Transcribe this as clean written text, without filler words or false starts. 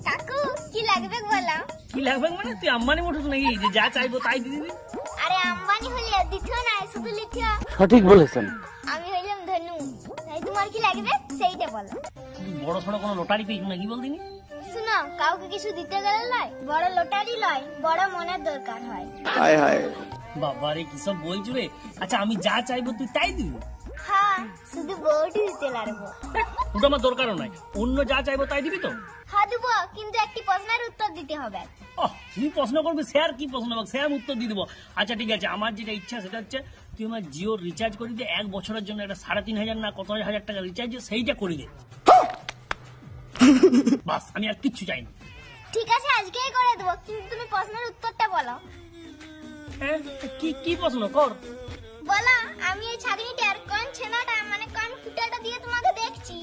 কাকু কি লাগবে বলো? কি লাগবে মানে তুই আম্বানি মোটরস নাকি যে যা চাইবো তাই দিয়ে দিবি? আরে আম্বানি হলে দিথো না, শুধু লিথিও। সঠিক বলেছেন। আমি হইলাম ধনু, তাই তোমার কি লাগবে সেইটা বলো। বড় সড়ো কোনো লটারি পেয়েছ নাকি বলদিনি? শুনো, কাউকে কিছু দিতে গেলে লয় বড় লটারি লয়, বড় মনের দরকার হয়। হায় হায়। বাবারে কি সব বলছো রে। আচ্ছা আমি যা চাইবো তুই তাই দিবি? হ্যাঁ, শুধু বউটি দিতে লাগবো। ওটা আমার দরকারও নাই, অন্য যা চাইবো তাই দিবি তো? হ্যাঁ দেবো, কিন্তু একটি প্রশ্নের উত্তর দিতে হবে। তুই প্রশ্ন করবি, স্যার কি প্রশ্ন হবে, স্যার উত্তর দিয়ে দিবো। আচ্ছা ঠিক আছে, আমার যেটা ইচ্ছা সেটা হচ্ছে তুই আমার জিও রিচার্জ করে দে 1 বছরের জন্য, একটা 3,500 না কত হাজার টাকা রিচার্জ, সেইটা করে দে। বাস, আমি আর কিচ্ছু চাই না। ঠিক আছে, আজকেই করে দেবো, কিন্তু তুমি প্রশ্নের উত্তরটা বলো। হ্যাঁ, কি কি প্রশ্ন কর? বলো, আমি এই ছাগনিটার কোন ছেনাটা মানে কোন ফুটাটা দিয়ে তোমাকে দেখছি।